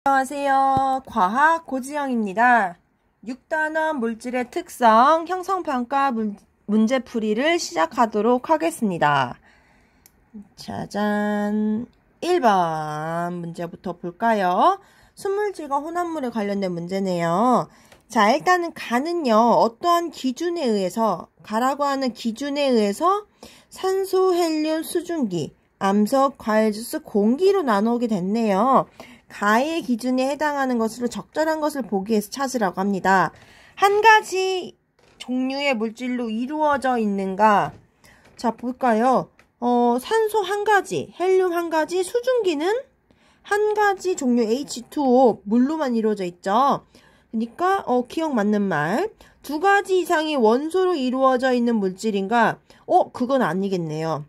안녕하세요. 과학 고지영입니다. 6단원 물질의 특성 형성평가 문제풀이를 시작하도록 하겠습니다. 짜잔! 1번 문제부터 볼까요? 순물질과 혼합물에 관련된 문제네요. 자, 일단은 가는요, 어떠한 기준에 의해서, 가라고 하는 기준에 의해서 산소, 헬륨, 수증기, 암석, 과일주스, 공기로 나누게 됐네요. 가의 기준에 해당하는 것으로 적절한 것을 보기 위해서 찾으라고 합니다. 한 가지 종류의 물질로 이루어져 있는가? 자, 볼까요? 산소 한 가지, 헬륨 한 가지, 수증기는 한 가지 종류 H2O 물로만 이루어져 있죠. 그러니까 기억 맞는 말. 두 가지 이상의 원소로 이루어져 있는 물질인가? 그건 아니겠네요.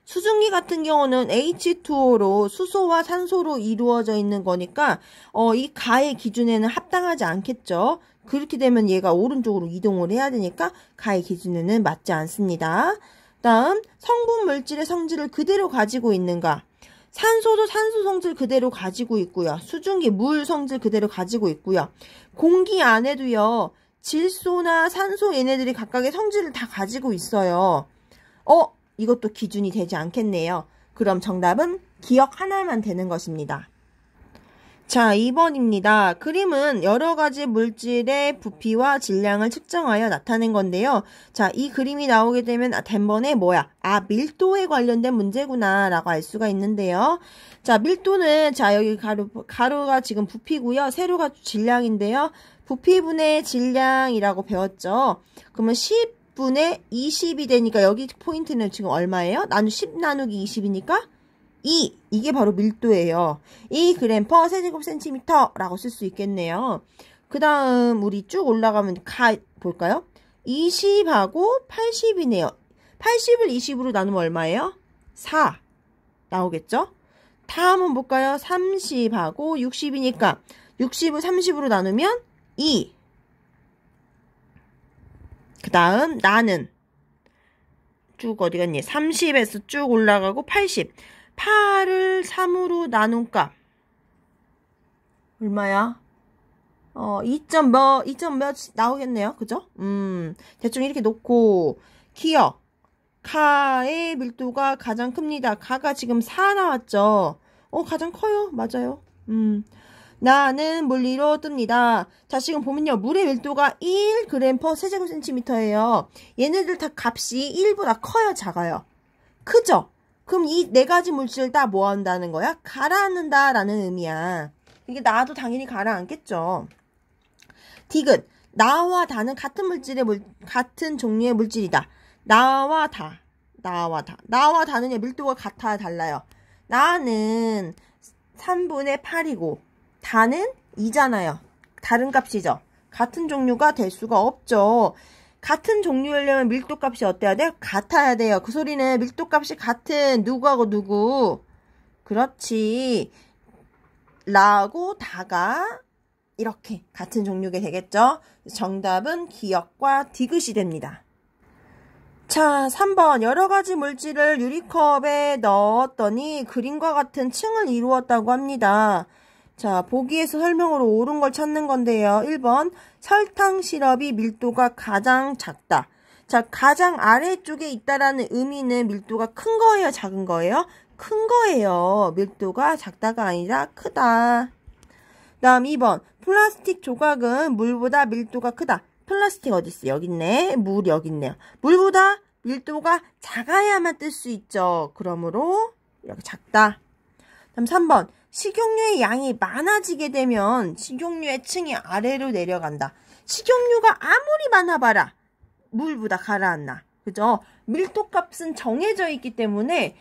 수증기 같은 경우는 H2O로 수소와 산소로 이루어져 있는 거니까 이 가의 기준에는 합당하지 않겠죠. 그렇게 되면 얘가 오른쪽으로 이동을 해야 되니까 가의 기준에는 맞지 않습니다. 다음, 성분 물질의 성질을 그대로 가지고 있는가? 산소도 산소 성질 그대로 가지고 있고요. 수증기 물 성질 그대로 가지고 있고요. 공기 안에도요. 질소나 산소 얘네들이 각각의 성질을 다 가지고 있어요. 이것도 기준이 되지 않겠네요. 그럼 정답은 기억 하나만 되는 것입니다. 자, 2번입니다. 그림은 여러 가지 물질의 부피와 질량을 측정하여 나타낸 건데요. 자, 이 그림이 나오게 되면 단번에 밀도에 관련된 문제구나 라고 알 수가 있는데요. 자, 밀도는 여기 가로가 지금 부피고요. 세로가 질량인데요. 부피분의 질량이라고 배웠죠. 그러면 10분의 20이 되니까 여기 포인트는 지금 얼마예요? 10 나누기 20이니까 2. 이게 바로 밀도예요. 2g/cm 라고 쓸 수 있겠네요. 그 다음 우리 쭉 올라가면 볼까요? 20하고 80이네요. 80을 20으로 나누면 얼마예요? 4 나오겠죠? 다음은 볼까요? 30하고 60이니까 60을 30으로 나누면 2. 그 다음 나는 쭉 어디 갔니? 30에서 쭉 올라가고 80. 8을 3으로 나눈 값 얼마야? 2점 몇 나오겠네요. 그죠? 대충 이렇게 놓고 기억. 가의 밀도가 가장 큽니다. 가가 지금 4 나왔죠? 가장 커요. 맞아요. 나는 물 위로 뜹니다. 자, 지금 보면요. 물의 밀도가 1g/cm예요. 얘네들 다 값이 1보다 커요, 작아요? 크죠? 그럼 이 네 가지 물질을 다 뭐 한다는 거야? 가라앉는다 라는 의미야. 이게 나도 당연히 가라앉겠죠. 디귿. 나와 다는 같은 같은 종류의 물질이다. 나와 다는 밀도가 같아야 달라요. 나는 3분의 8이고 다는 2잖아요. 다른 값이죠. 같은 종류가 될 수가 없죠. 같은 종류려면 밀도값이 어때야 돼요? 같아야 돼요. 그 소리는 밀도값이 같은 누구하고 누구? 그렇지. 라고 다가 이렇게 같은 종류가 되겠죠. 정답은 기억과 디귿이 됩니다. 자, 3번. 여러 가지 물질을 유리컵에 넣었더니 그림과 같은 층을 이루었다고 합니다. 자, 보기에서 설명으로 옳은 걸 찾는 건데요. 1번, 설탕 시럽이 밀도가 가장 작다. 자, 가장 아래쪽에 있다라는 의미는 밀도가 큰 거예요? 작은 거예요? 큰 거예요. 밀도가 작다가 아니라 크다. 다음 2번, 플라스틱 조각은 물보다 밀도가 크다. 플라스틱 어디 있어? 여기 있네. 물 여기 있네요. 물보다 밀도가 작아야만 뜰 수 있죠. 그러므로 이렇게 작다. 다음 3번, 식용유의 양이 많아지게 되면 식용유의 층이 아래로 내려간다. 식용유가 아무리 많아봐라 물보다 가라앉나. 그죠? 밀도값은 정해져 있기 때문에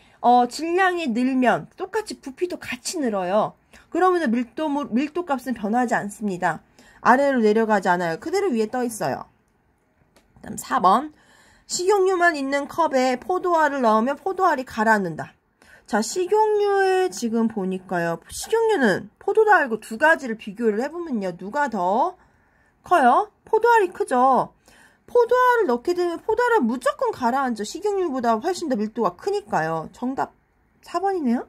질량이 늘면 똑같이 부피도 같이 늘어요. 그러면 밀도값은 변하지 않습니다. 아래로 내려가지 않아요. 그대로 위에 떠 있어요. 다음 4번, 식용유만 있는 컵에 포도알을 넣으면 포도알이 가라앉는다. 자, 식용유에 지금 보니까요. 식용유는 포도도 알고 두 가지를 비교를 해보면요. 누가 더 커요? 포도알이 크죠. 포도알을 넣게 되면 포도알은 무조건 가라앉죠. 식용유보다 훨씬 더 밀도가 크니까요. 정답 4번이네요.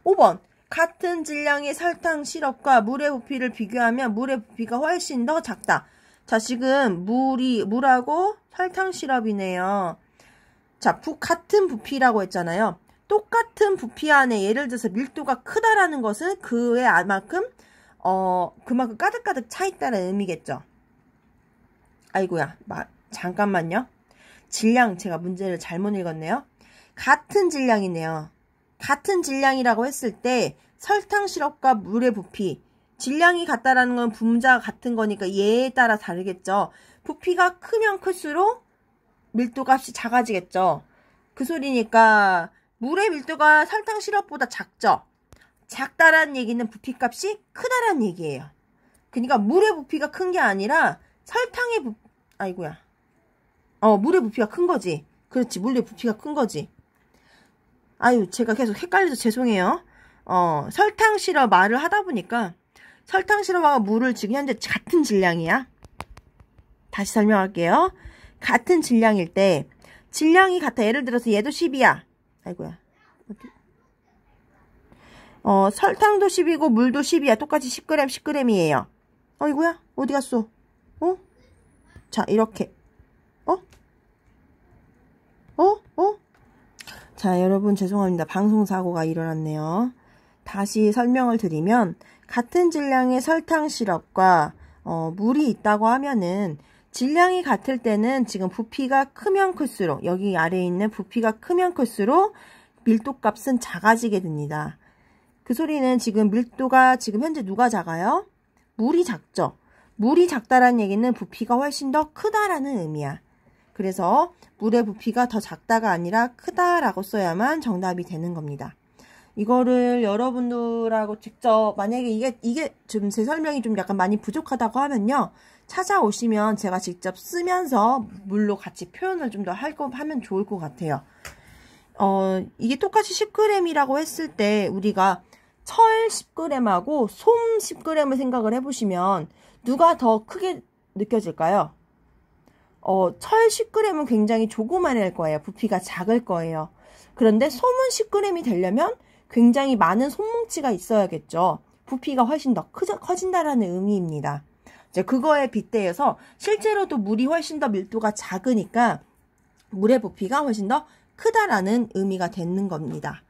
5번. 같은 질량의 설탕 시럽과 물의 부피를 비교하면 물의 부피가 훨씬 더 작다. 자, 지금 물하고 설탕 시럽이네요. 자, 같은 부피라고 했잖아요. 똑같은 부피 안에 예를 들어서 밀도가 크다라는 것은 그만큼 가득가득 차 있다는 의미겠죠. 아이고야, 잠깐만요. 질량, 제가 문제를 잘못 읽었네요. 같은 질량이네요. 같은 질량이라고 했을 때 설탕 시럽과 물의 부피, 질량이 같다라는 건 분자가 같은 거니까 얘에 따라 다르겠죠. 부피가 크면 클수록 밀도값이 작아지겠죠. 그 소리니까 물의 밀도가 설탕 시럽보다 작죠. 작다라는 얘기는 부피값이 크다라는 얘기예요. 그러니까 물의 부피가 큰 게 아니라 설탕의 물의 부피가 큰 거지. 그렇지, 물의 부피가 큰 거지. 아유, 제가 계속 헷갈려서 죄송해요. 설탕 시럽 말을 하다 보니까 설탕 시럽하고 물을 지금 현재 같은 질량이야. 다시 설명할게요. 같은 질량일 때 질량이 같아. 예를 들어서 얘도 10이야. 아이고야. 설탕도 10이고 물도 10이야. 똑같이 10g, 10g이에요. 아이고야. 어디 갔어? 자, 이렇게. 자, 여러분 죄송합니다. 방송사고가 일어났네요. 다시 설명을 드리면 같은 질량의 설탕 시럽과 물이 있다고 하면은 질량이 같을 때는 지금 부피가 크면 클수록 여기 아래에 있는 부피가 크면 클수록 밀도값은 작아지게 됩니다. 그 소리는 지금 밀도가 지금 현재 누가 작아요? 물이 작죠. 물이 작다라는 얘기는 부피가 훨씬 더 크다라는 의미야. 그래서 물의 부피가 더 작다가 아니라 크다라고 써야만 정답이 되는 겁니다. 이거를 여러분들하고 직접 만약에 이게 좀 제 설명이 좀 약간 많이 부족하다고 하면요. 찾아오시면 제가 직접 쓰면서 물로 같이 표현을 좀 더 하면 좋을 것 같아요. 이게 똑같이 10g이라고 했을 때 우리가 철 10g하고 솜 10g을 생각을 해보시면 누가 더 크게 느껴질까요? 철 10g은 굉장히 조그만할 거예요. 부피가 작을 거예요. 그런데 솜은 10g이 되려면 굉장히 많은 솜뭉치가 있어야겠죠. 부피가 훨씬 더 커진다라는 의미입니다. 이제 그거에 빗대어서 실제로도 물이 훨씬 더 밀도가 작으니까 물의 부피가 훨씬 더 크다라는 의미가 되는 겁니다.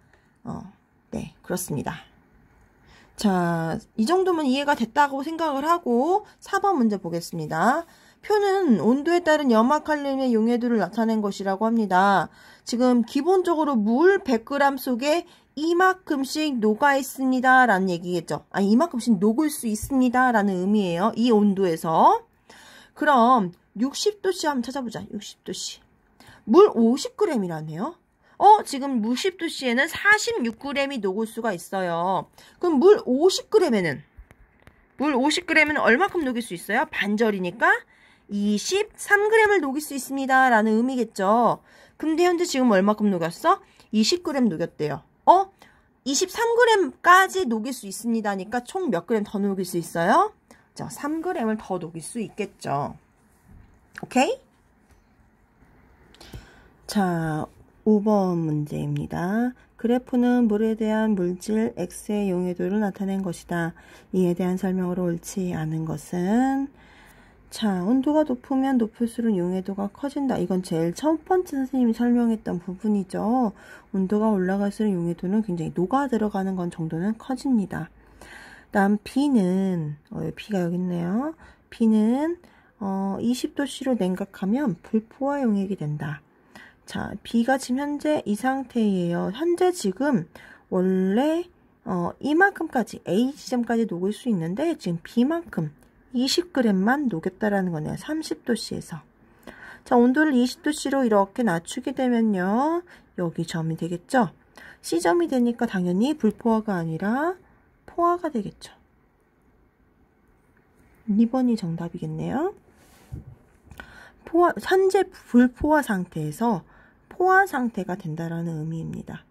네, 그렇습니다. 자, 이 정도면 이해가 됐다고 생각을 하고 4번 문제 보겠습니다. 표는 온도에 따른 염화칼륨의 용해도를 나타낸 것이라고 합니다. 지금 기본적으로 물 100g 속에 이만큼씩 녹아 있습니다 라는 얘기겠죠. 아니, 이만큼씩 녹을 수 있습니다 라는 의미예요. 이 온도에서. 그럼 60도씨 한번 찾아보자. 60도씨. 물 50g이라네요. 지금 물 10도씨에는 46g이 녹을 수가 있어요. 그럼 물 50g에는 얼마큼 녹일 수 있어요? 반절이니까 23g을 녹일 수 있습니다 라는 의미겠죠. 근데 현재 지금 얼마큼 녹였어? 20g 녹였대요. 23g까지 녹일 수 있습니다니까 총 몇 g 더 녹일 수 있어요? 자, 3g을 더 녹일 수 있겠죠. 오케이? 자, 5번 문제입니다. 그래프는 물에 대한 물질 X의 용해도를 나타낸 것이다. 이에 대한 설명으로 옳지 않은 것은 자, 온도가 높으면 높을수록 용해도가 커진다. 이건 제일 첫 번째 선생님이 설명했던 부분이죠. 온도가 올라갈수록 용해도는 굉장히 녹아 들어가는 건 정도는 커집니다. 다음 B는 B가 여기 있네요. B는 20도씨로 냉각하면 불포화 용액이 된다. 자, B가 지금 현재 이 상태예요. 현재 지금 원래 이만큼까지 A 지점까지 녹을 수 있는데 지금 B만큼 20g만 녹였다라는 거네요. 30도씨에서. 자, 온도를 20도씨로 이렇게 낮추게 되면요. 여기 점이 되겠죠. C점이 되니까 당연히 불포화가 아니라 포화가 되겠죠. 2번이 정답이겠네요. 현재 불포화 상태에서 포화 상태가 된다라는 의미입니다.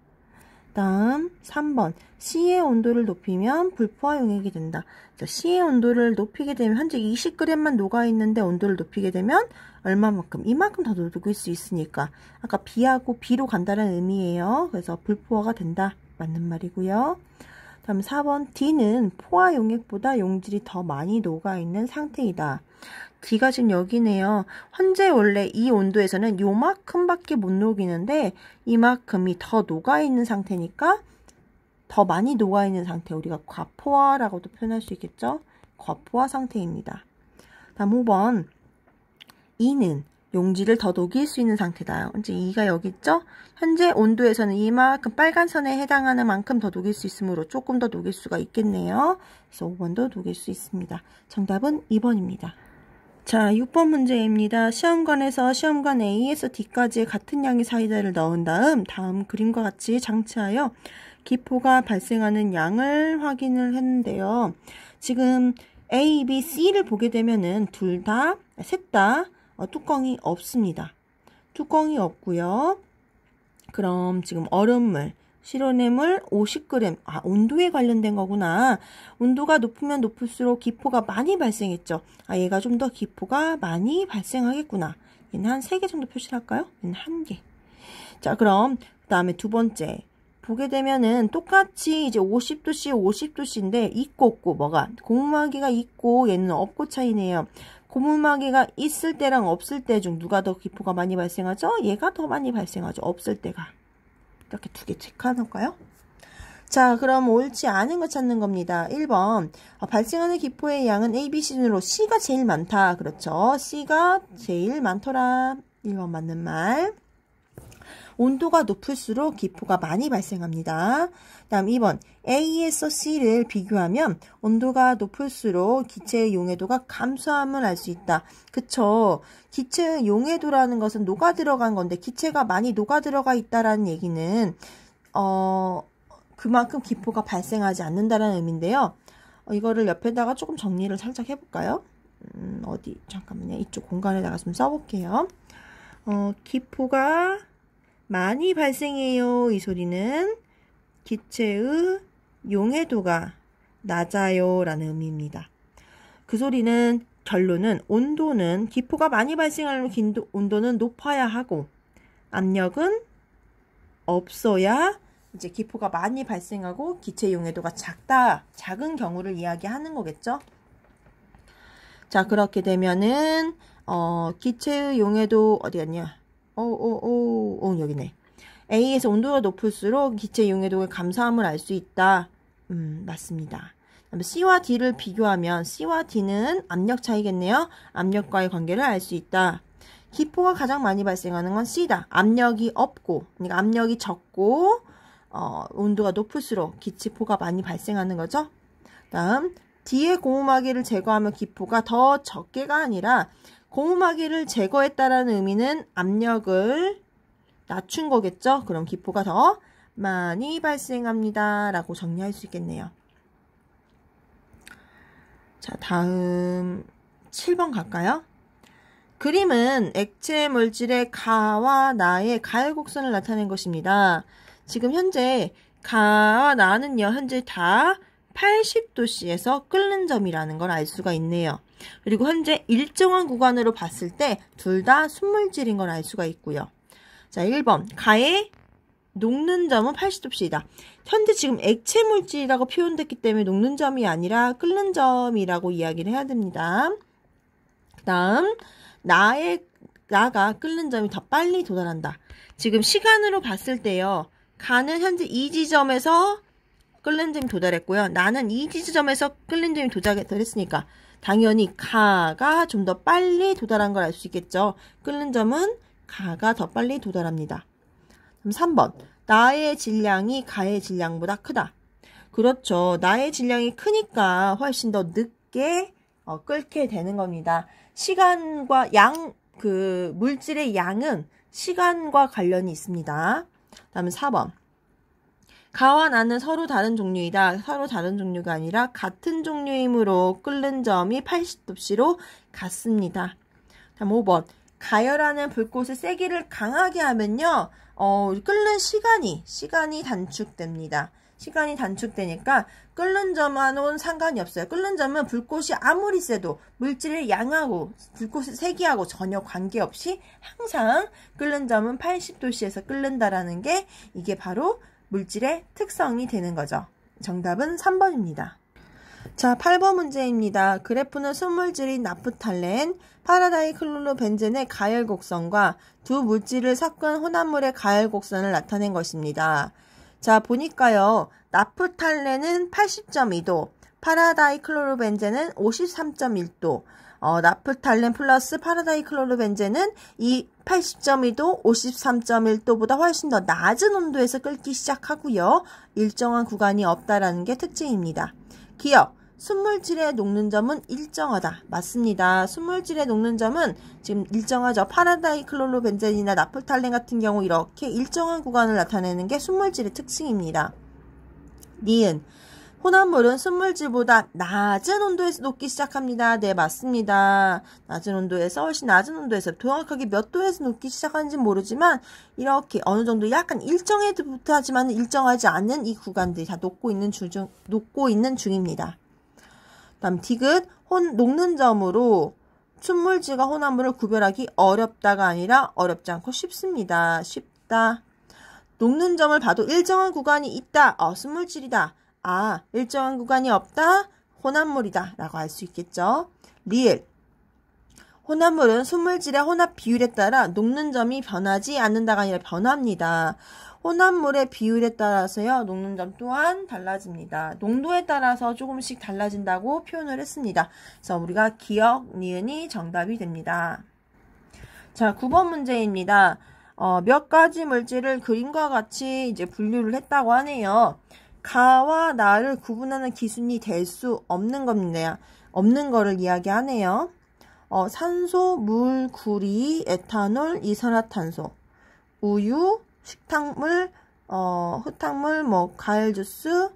다음 3번 C의 온도를 높이면 불포화 용액이 된다. 자, C의 온도를 높이게 되면 현재 20g만 녹아있는데 온도를 높이게 되면 얼마만큼? 이만큼 더 녹일 수 있으니까 아까 B하고 B로 간다는 의미예요. 그래서 불포화가 된다. 맞는 말이고요. 다음 4번 D는 포화 용액보다 용질이 더 많이 녹아있는 상태이다. D가 지금 여기네요. 현재 원래 이 온도에서는 요만큼밖에 못 녹이는데 이만큼이 더 녹아있는 상태니까 더 많이 녹아있는 상태, 우리가 과포화라고도 표현할 수 있겠죠? 과포화 상태입니다. 다음 5번 E는 용질을 더 녹일 수 있는 상태다. 이제 E가 여기 있죠? 현재 온도에서는 이만큼 빨간 선에 해당하는 만큼 더 녹일 수 있으므로 조금 더 녹일 수가 있겠네요. 그래서 5번도 녹일 수 있습니다. 정답은 2번입니다. 자, 6번 문제입니다. 시험관에서 시험관 A에서 D까지의 같은 양의 사이다를 넣은 다음 그림과 같이 장치하여 기포가 발생하는 양을 확인을 했는데요. 지금 A, B, C를 보게 되면은 셋 다 뚜껑이 없습니다. 뚜껑이 없고요. 그럼 지금 얼음물, 실온의물 50g, 온도에 관련된 거구나. 온도가 높으면 높을수록 기포가 많이 발생했죠. 얘가 좀 더 기포가 많이 발생하겠구나. 얘는 한 3개 정도 표시할까요? 얘는 1개. 자, 그럼 그 다음에 두 번째 보게 되면은 똑같이 이제 50도씨, 50도씨인데 있고 없고 뭐가 고무마개가 있고 얘는 없고 차이네요. 고무마개가 있을 때랑 없을 때 중 누가 더 기포가 많이 발생하죠? 얘가 더 많이 발생하죠. 없을 때가. 이렇게 두 개 체크해놓을까요? 자, 그럼 옳지 않은 거 찾는 겁니다. 1번 발생하는 기포의 양은 A, B, C 순으로 C가 제일 많다. 그렇죠. C가 제일 많더라. 1번 맞는 말. 온도가 높을수록 기포가 많이 발생합니다. 다음 2번 A에서 C를 비교하면 온도가 높을수록 기체의 용해도가 감소함을 알 수 있다. 그쵸. 기체의 용해도라는 것은 녹아 들어간 건데 기체가 많이 녹아 들어가 있다라는 얘기는 그만큼 기포가 발생하지 않는다라는 의미인데요. 이거를 옆에다가 조금 정리를 살짝 해볼까요? 잠깐만요. 이쪽 공간에다가 좀 써볼게요. 기포가 많이 발생해요. 이 소리는 기체의 용해도가 낮아요 라는 의미입니다. 그 소리는 결론은 온도는 기포가 많이 발생하려면 온도는 높아야 하고 압력은 없어야 이제 기포가 많이 발생하고 기체 용해도가 작은 경우를 이야기하는 거겠죠. 자, 그렇게 되면은 기체의 용해도 어디 갔냐? 여기네. A에서 온도가 높을수록 기체 용해도의 감소함을 알 수 있다. 맞습니다. C와 D를 비교하면 C와 D는 압력 차이겠네요. 압력과의 관계를 알 수 있다. 기포가 가장 많이 발생하는 건 C다. 압력이 없고, 그러니까 압력이 적고 온도가 높을수록 기체포가 많이 발생하는 거죠. 다음 D의 고무마개를 제거하면 기포가 더 적게가 아니라 고무마개를 제거했다라는 의미는 압력을 낮춘 거겠죠. 그럼 기포가 더 많이 발생합니다. 라고 정리할 수 있겠네요. 자, 다음 7번 갈까요? 그림은 액체 물질의 가와 나의 가열 곡선을 나타낸 것입니다. 지금 현재 가와 나는요, 현재 다 80도씨에서 끓는 점이라는 걸 알 수가 있네요. 그리고 현재 일정한 구간으로 봤을 때 둘 다 순물질인 걸 알 수가 있고요. 자, 1번 가의 녹는 점은 80도씨이다. 현재 지금 액체 물질이라고 표현됐기 때문에 녹는 점이 아니라 끓는 점이라고 이야기를 해야 됩니다. 그 다음 나가 끓는 점이 더 빨리 도달한다. 지금 시간으로 봤을 때요. 가는 현재 이 지점에서 끓는 점이 도달했고요. 나는 이 지점에서 끓는 점이 도달했으니까 당연히 가가 좀 더 빨리 도달한 걸 알 수 있겠죠. 끓는 점은 가가 더 빨리 도달합니다. 그럼 3번 나의 질량이 가의 질량보다 크다. 그렇죠. 나의 질량이 크니까 훨씬 더 늦게 끓게 되는 겁니다. 시간과 물질의 양은 시간과 관련이 있습니다. 다음은 4번 가와 나는 서로 다른 종류이다. 서로 다른 종류가 아니라 같은 종류이므로 끓는 점이 80도씨로 같습니다. 다음 5번 가열하는 불꽃의 세기를 강하게 하면요. 끓는 시간이 단축됩니다. 시간이 단축되니까 끓는 점하고는 상관이 없어요. 끓는 점은 불꽃이 아무리 세도 물질의 양하고 불꽃의 세기하고 전혀 관계없이 항상 끓는 점은 80도씨에서 끓는다라는 게 이게 바로 물질의 특성이 되는 거죠. 정답은 3번입니다. 자, 8번 문제입니다. 그래프는 순물질인 나프탈렌, 파라다이클로로벤젠의 가열 곡선과 두 물질을 섞은 혼합물의 가열 곡선을 나타낸 것입니다. 자, 보니까요. 나프탈렌은 80.2도, 파라다이클로로벤젠은 53.1도, 나프탈렌 플러스 파라다이클로로벤젠은 이 80.2도, 53.1도보다 훨씬 더 낮은 온도에서 끓기 시작하고요. 일정한 구간이 없다라는 게 특징입니다. 기억, 순물질에 녹는 점은 일정하다. 맞습니다. 순물질에 녹는 점은 지금 일정하죠. 파라다이클로로벤젠이나 나프탈렌 같은 경우 이렇게 일정한 구간을 나타내는 게 순물질의 특징입니다. 니은, 혼합물은 순물질보다 낮은 온도에서 녹기 시작합니다. 네, 맞습니다. 낮은 온도에서, 훨씬 낮은 온도에서, 정확하게 몇 도에서 녹기 시작하는지 모르지만 이렇게 어느 정도 약간 일정해 하지만 일정하지 않는 이 구간들이 다 녹고 있는 중입니다. 다음 디귿, 녹는 점으로 순물질과 혼합물을 구별하기 어렵다가 아니라 어렵지 않고 쉽습니다. 쉽다. 녹는 점을 봐도 일정한 구간이 있다. 순물질이다. 일정한 구간이 없다. 혼합물이다. 라고 알 수 있겠죠. 리을, 혼합물은 순물질의 혼합 비율에 따라 녹는 점이 변하지 않는다가 아니라 변합니다. 혼합물의 비율에 따라서요. 녹는 점 또한 달라집니다. 농도에 따라서 조금씩 달라진다고 표현을 했습니다. 그래서 우리가 기억, 니은이 정답이 됩니다. 자, 9번 문제입니다. 몇 가지 물질을 그림과 같이 이제 분류를 했다고 하네요. 가와 나를 구분하는 기준이 될 수 없는 겁니다. 없는 거를 이야기하네요. 산소, 물, 구리, 에탄올, 이산화탄소, 우유, 식탁물, 흙탕물, 과일 주스,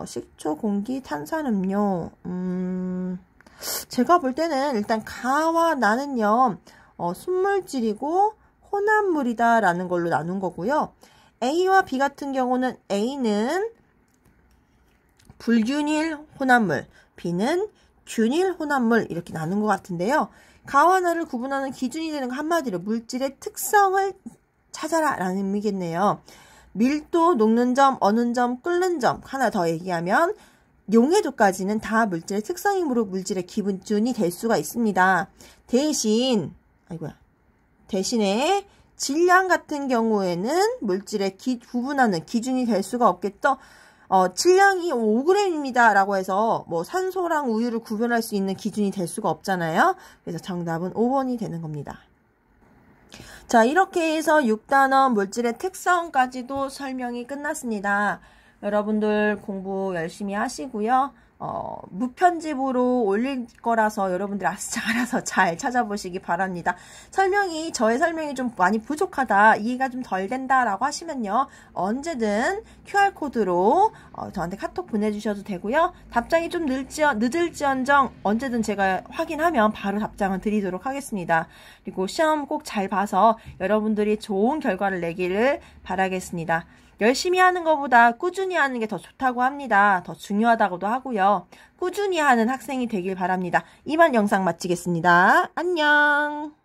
식초, 공기, 탄산음료. 제가 볼 때는 일단 가와 나는요, 순물질이고 혼합물이다 라는 걸로 나눈 거고요. A와 B 같은 경우는 A는 불균일 혼합물, B는 균일 혼합물 이렇게 나눈 것 같은데요. 가와 나를 구분하는 기준이 되는 거 한마디로 물질의 특성을 찾아라 라는 의미겠네요. 밀도, 녹는 점, 어는 점, 끓는 점 하나 더 얘기하면 용해도까지는 다 물질의 특성이므로 물질의 기준이 될 수가 있습니다. 대신에 질량 같은 경우에는 물질의 구분하는 기준이 될 수가 없겠죠. 질량이 5g입니다 라고 해서 산소랑 우유를 구별할 수 있는 기준이 될 수가 없잖아요. 그래서 정답은 5번이 되는 겁니다. 자, 이렇게 해서 6단원 물질의 특성까지도 설명이 끝났습니다. 여러분들 공부 열심히 하시고요. 무편집으로 올릴 거라서 여러분들 알아서 잘 찾아보시기 바랍니다. 저의 설명이 좀 많이 부족하다, 이해가 좀 덜 된다라고 하시면요. 언제든 QR코드로 저한테 카톡 보내주셔도 되고요. 답장이 좀 늦을지언정 언제든 제가 확인하면 바로 답장을 드리도록 하겠습니다. 그리고 시험 꼭 잘 봐서 여러분들이 좋은 결과를 내기를 바라겠습니다. 열심히 하는 것보다 꾸준히 하는 게 더 좋다고 합니다. 더 중요하다고도 하고요. 꾸준히 하는 학생이 되길 바랍니다. 이만 영상 마치겠습니다. 안녕.